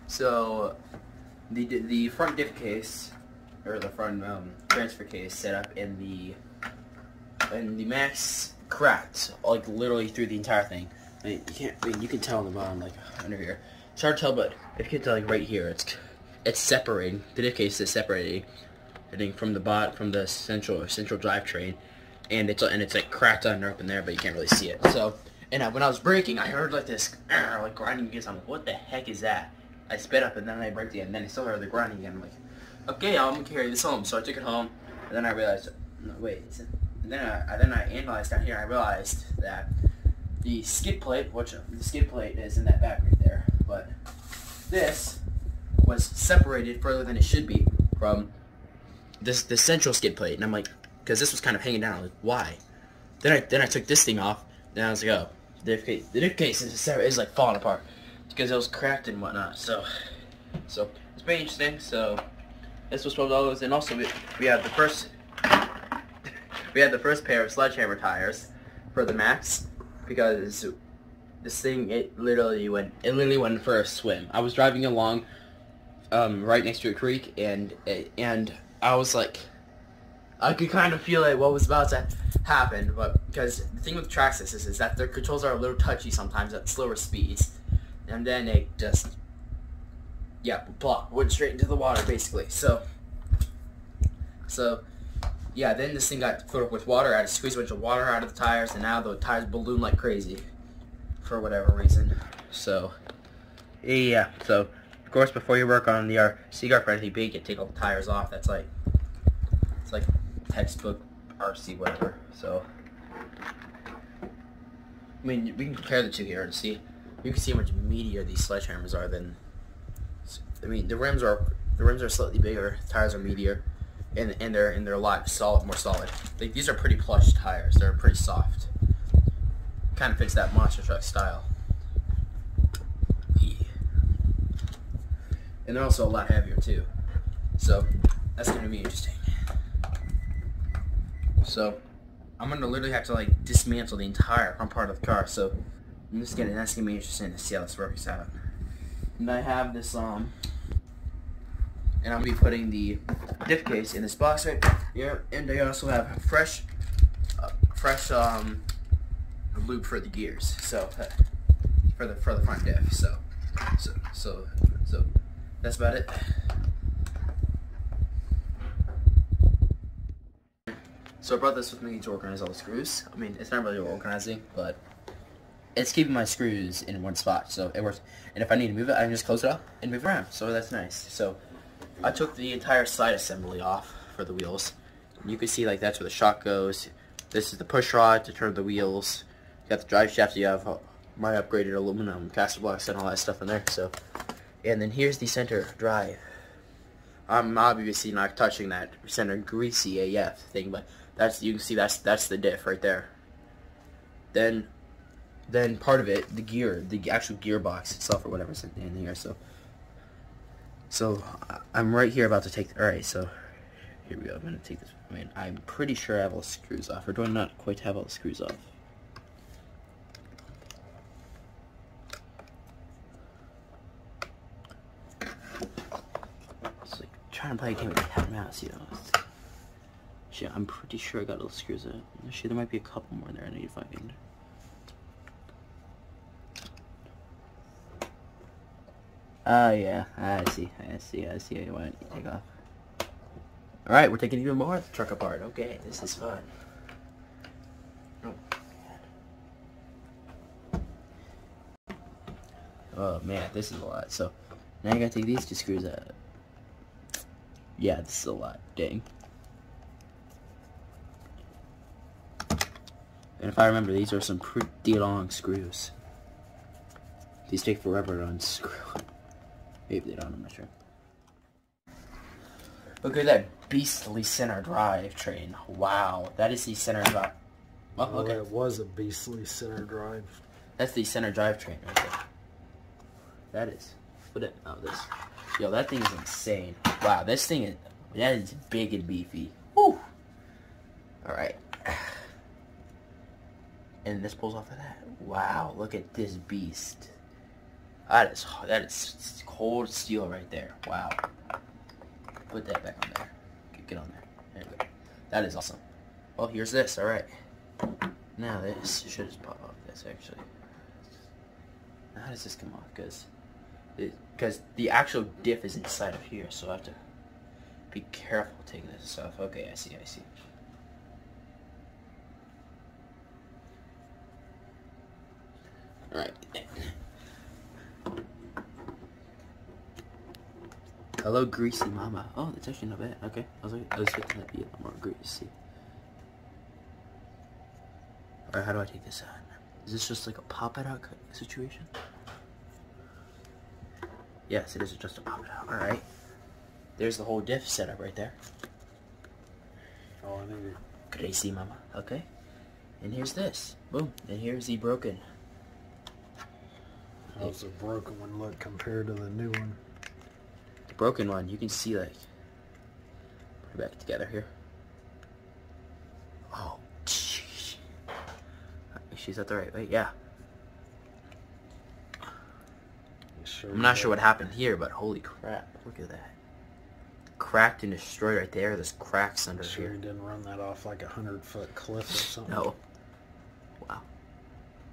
So the front diff case, or the front transfer case, set up in the Max cracked, like literally through the entire thing. I mean, you can tell on the bottom, like under here. It's hard to tell, but if you can tell, like right here, it's separating. The diff case is separating, I think, from the central drivetrain, and it's like cracked under up in there, but you can't really see it. So, and when I was braking, I heard like this like grinding against. I'm like, what the heck is that? I sped up, and then I braked again, and then I still heard the grinding again. I'm like, okay, I'm gonna carry this home. So I took it home, and then I realized, no, wait. And then I analyzed down here. I realized that the skid plate, the skid plate is in that back right there, but this was separated further than it should be from the central skid plate. And I'm like, because this was kind of hanging down. Like, why? Then I took this thing off, and I was like, oh, the diff case is like falling apart because it was cracked and whatnot. So it's pretty interesting. So this was $12, and also we had the first pair of sledgehammer tires for the Max, because this thing, it literally went for a swim. I was driving along right next to a creek, and I was like, I could kind of feel like what was about to happen, but because the thing with Traxxas is that their controls are a little touchy sometimes at slower speeds, and then it just, yeah, plop, went straight into the water basically. So yeah, then this thing got filled up with water. I had to squeeze a bunch of water out of the tires, and now the tires balloon like crazy for whatever reason. So yeah, so of course before you work on the RC car for anything big, you take all the tires off. It's like textbook RC whatever. So I mean, we can compare the two here and see. You can see how much meatier these sledgehammers are than. I mean, the rims are slightly bigger, tires are meatier, and they're a lot more solid. Like, these are pretty plush tires. They're pretty soft. Kind of fits that monster truck style. Yeah. And they're also a lot heavier too. So that's gonna be interesting. So I'm gonna literally have to like dismantle the entire front part of the car. So that's gonna be interesting to see how this works out. And I have this and I'm gonna be putting the diff case in this box right here. And I also have fresh lube for the gears. So for the front diff. So that's about it. So I brought this with me to organize all the screws. I mean, it's not really organizing, but it's keeping my screws in one spot, so it works. And if I need to move it, I can just close it up and move it around. So that's nice. So I took the entire side assembly off for the wheels. And you can see, like, that's where the shock goes. This is the push rod to turn the wheels. You got the drive shaft. You have my upgraded aluminum caster blocks and all that stuff in there. So, and then here's the center drive. I'm obviously not touching that center greasy AF thing, but you can see that's the diff right there. Then part of it, the actual gearbox itself or whatever's in here. So I'm right here about to take. All right, so here we go. I'm gonna take this. I mean, I'm pretty sure I have all the screws off, or do I not quite have all the screws off? It's like trying to play a game with cat and mouse, you know. Shit, I'm pretty sure I got all the screws out. Actually, there might be a couple more in there I need to find. Oh yeah, I see how you want to take off. Alright, we're taking even more of the truck apart. Okay, this is fun. Oh man, this is a lot. So, now I gotta take these two screws out. Yeah, this is a lot. Dang. And if I remember, these are some pretty long screws. These take forever to unscrew. Maybe they don't, I'm not sure. Look at that beastly center drive train. Wow, that is the center drive. Oh, okay. Well, it was a beastly center drive. That's the center drive train right there. That is. This. Yo, that thing is insane. Wow, that is big and beefy. Woo! Alright. And this pulls off of that. Wow, look at this beast. That is cold steel right there. Wow. Put that back on there. Get on there. There you go. That is awesome. Well, here's this. All right. Now this should just pop off. This actually. How does this come off? Because the actual diff is inside of here, so I have to be careful taking this off. Okay, I see. All right. Hello, greasy mama. Oh, that's actually not bad. Okay, I was expecting that to be a lot more greasy. Alright, how do I take this out? Is this just like a pop it out situation? Yes, it is just a pop it out. Alright. There's the whole diff setup right there. Oh, I think Greasy mama. Okay. And here's this. Boom. And here's the broken. how's the broken one look compared to the new one? Broken one, you can see, like, put it back together here. Oh, jeez. She's at the right way, yeah. Sure I'm not sure what happened here, but holy crap, look at that. Cracked and destroyed right there. There's cracks under sure here. he didn't run that off like a 100-foot cliff or something. No. Wow.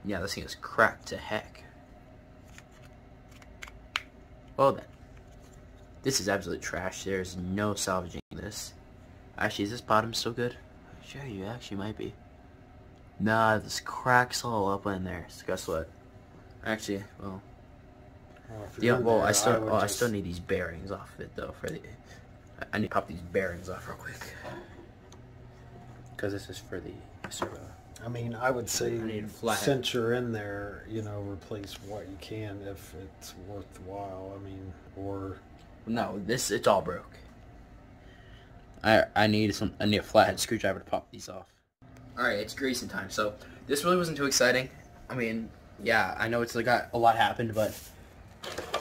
Yeah, this thing is cracked to heck. Well then. This is absolute trash. There's no salvaging this. Actually, is this bottom still good? Sure, you actually might be. Nah, there's cracks all up in there. So guess what? Actually, well, yeah. Well, I still need these bearings off of it though. I need to pop these bearings off real quick because this is for the servo. I mean, I would say need a flathead. since you're in there, you know, replace what you can if it's worthwhile. I mean, or no, it's all broke. I need a flathead screwdriver to pop these off. Alright, it's greasing time. So this really wasn't too exciting. I mean, yeah, I know it's like got a lot happened, but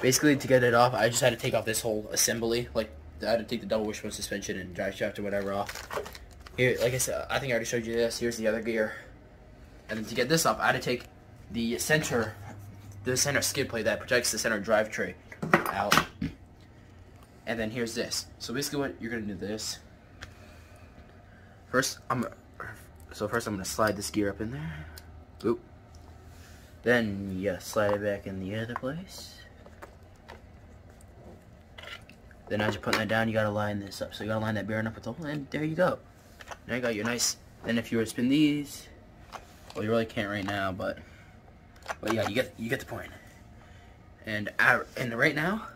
basically to get it off, I just had to take off this whole assembly. Like, I had to take the double wishbone suspension and drive shaft or whatever off. Here, like I said, I think I already showed you this. Here's the other gear. And then to get this off, I had to take the center skid plate that protects the center drive tray out. And then here's this. So basically what you're going to do this. First, I'm going to slide this gear up in there. Oop. Then you slide it back in the other place. Then as you're putting that down, you got to line this up. So you got to line that bearing up with the hole, and there you go. Now you got your nice. Then if you were to spin these, well, you really can't right now, but yeah, you get the point. And right now,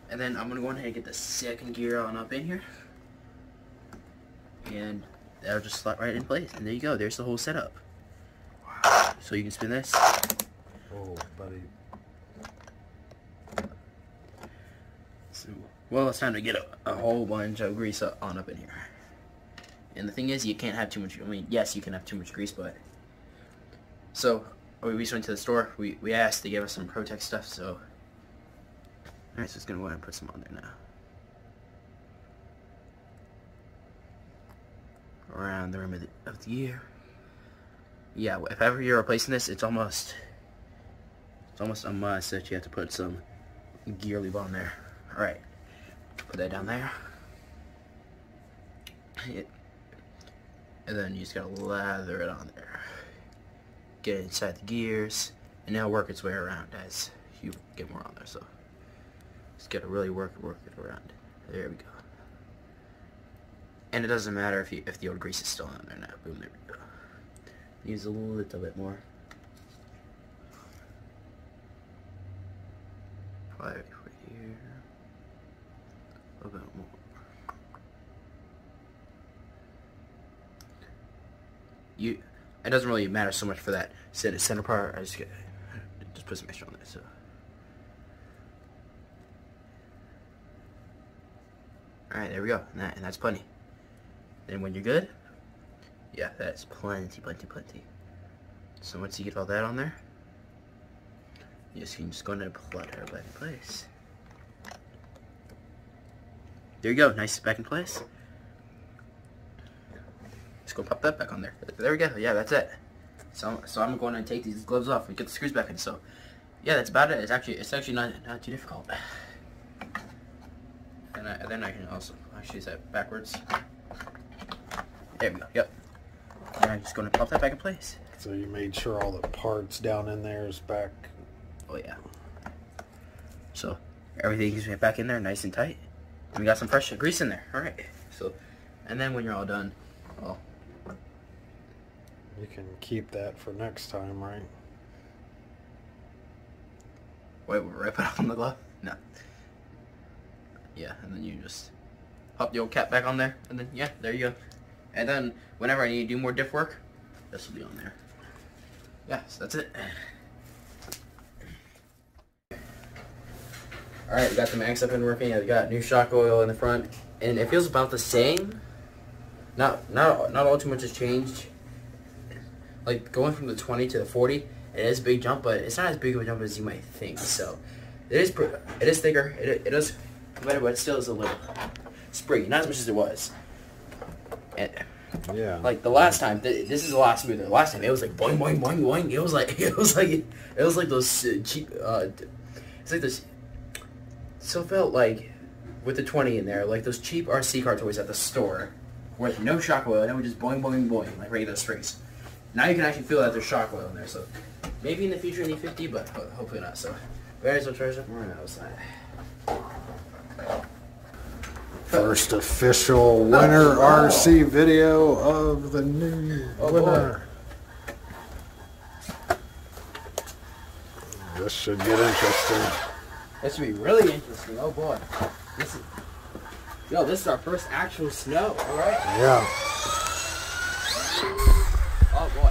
and then I'm gonna go ahead and get the second gear on up in here, and that'll just slot right in place. And there you go. There's the whole setup. So you can spin this. oh, buddy. So, well, it's time to get a whole bunch of grease on up in here. And the thing is, you can't have too much. I mean, yes, you can have too much grease, but so we just went to the store. We asked. They gave us some Protect stuff. So, alright, so it's gonna go ahead and put some on there now. Around the rim of the gear. Yeah, if ever you're replacing this, it's almost a must that you have to put some gear lube on there. All right, put that down there. And then you just gotta lather it on there. Get it inside the gears, and now work its way around as you get more on there. So just gotta really work it around. There we go. And it doesn't matter if the old grease is still on there now. Boom, there we go. Use a little bit more. Apply it right here. A little bit more. It doesn't really matter so much for that center part. I just put some extra on there. So. All right, there we go, and that's plenty. Then when you're good, yeah, that's plenty. So once you get all that on there, you can just go ahead and plug her back in place. There you go, nice back in place. Just go pop that back on there. There we go. Yeah, that's it. So I'm going to take these gloves off and get the screws back in. So yeah, that's about it. It's actually not too difficult. And then I can also actually set it backwards. There we go. Yep. And I'm just going to pop that back in place. So you made sure all the parts down in there is back. Oh yeah. So everything's back in there, nice and tight. And we got some fresh grease in there. All right. So, and then when you're all done, well, you can keep that for next time, right? Wait, right put on the glove? No. Yeah, and then you just pop the old cap back on there, and then yeah, there you go. And then whenever I need to do more diff work, this will be on there. Yeah, so that's it. Alright, we got the Max up and working. We got new shock oil in the front, and it feels about the same. Not all too much has changed. Like going from the 20 to the 40, it is a big jump, but it's not as big of a jump as you might think. So it is thicker. It does better, but it still is a little springy, not as much as it was. And, yeah. Like the last time, this is a lot smoother. The last time it was like boing boing boing boing. It was like those cheap. It's like this. So it felt like with the 20 in there, like those cheap RC car toys at the store, with no shock oil, and it would just boing boing boing like regular springs. Now you can actually feel that there's shock oil in there. So maybe in the future in E50, but hopefully not. So very so treasure. We're outside. First official winter RC video of the new winter. This should get interesting. This should be really interesting. Oh boy, this is our first actual snow. All right. Yeah. Oh boy.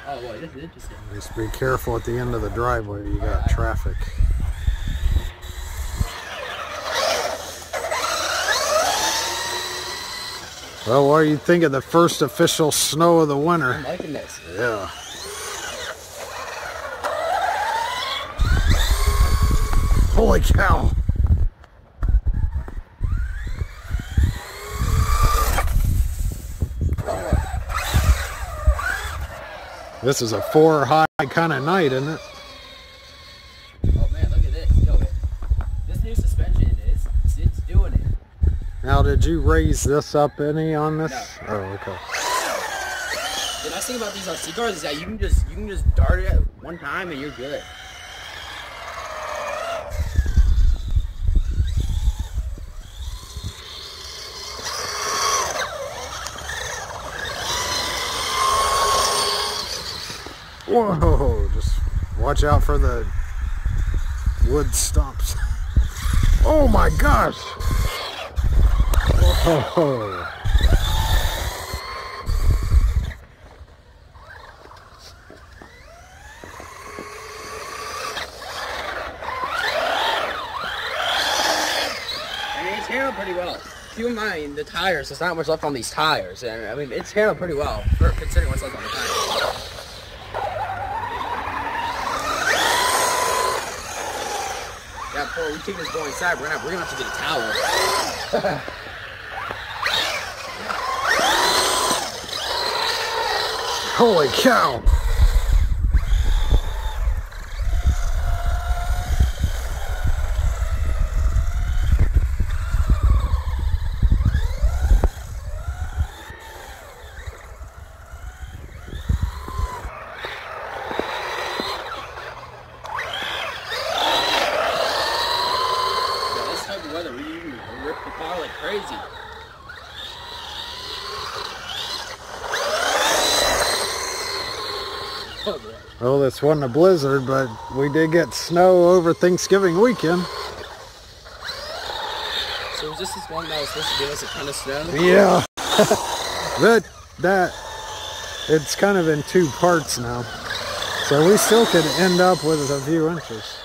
Oh boy, this is interesting. Just be careful at the end of the driveway. You got traffic. Well, what do you think of the first official snow of the winter? I'm liking this. Yeah. Holy cow. This is a 4 high kind of night, isn't it? Oh man, look at this. Yo, this new suspension it's doing it. Now, did you raise this up any on this? No. Oh, okay. The nice thing about these RC cars is that you can just dart it at one time and you're good. Whoa, just watch out for the wood stumps. Oh my gosh! Whoa. I mean, it's handled pretty well. Keep in mind, the tires, there's not much left on these tires. And I mean, it's handled pretty well, considering what's left on the tires. Yeah, before we take this boy inside, we're gonna have to get a towel. Holy cow! Weather, we rip the car like crazy. Oh, boy. Well, this wasn't a blizzard, but we did get snow over Thanksgiving weekend. So was this one that was supposed to give us a ton of snow? Yeah. that it's kind of in 2 parts now. So we still could end up with a few inches.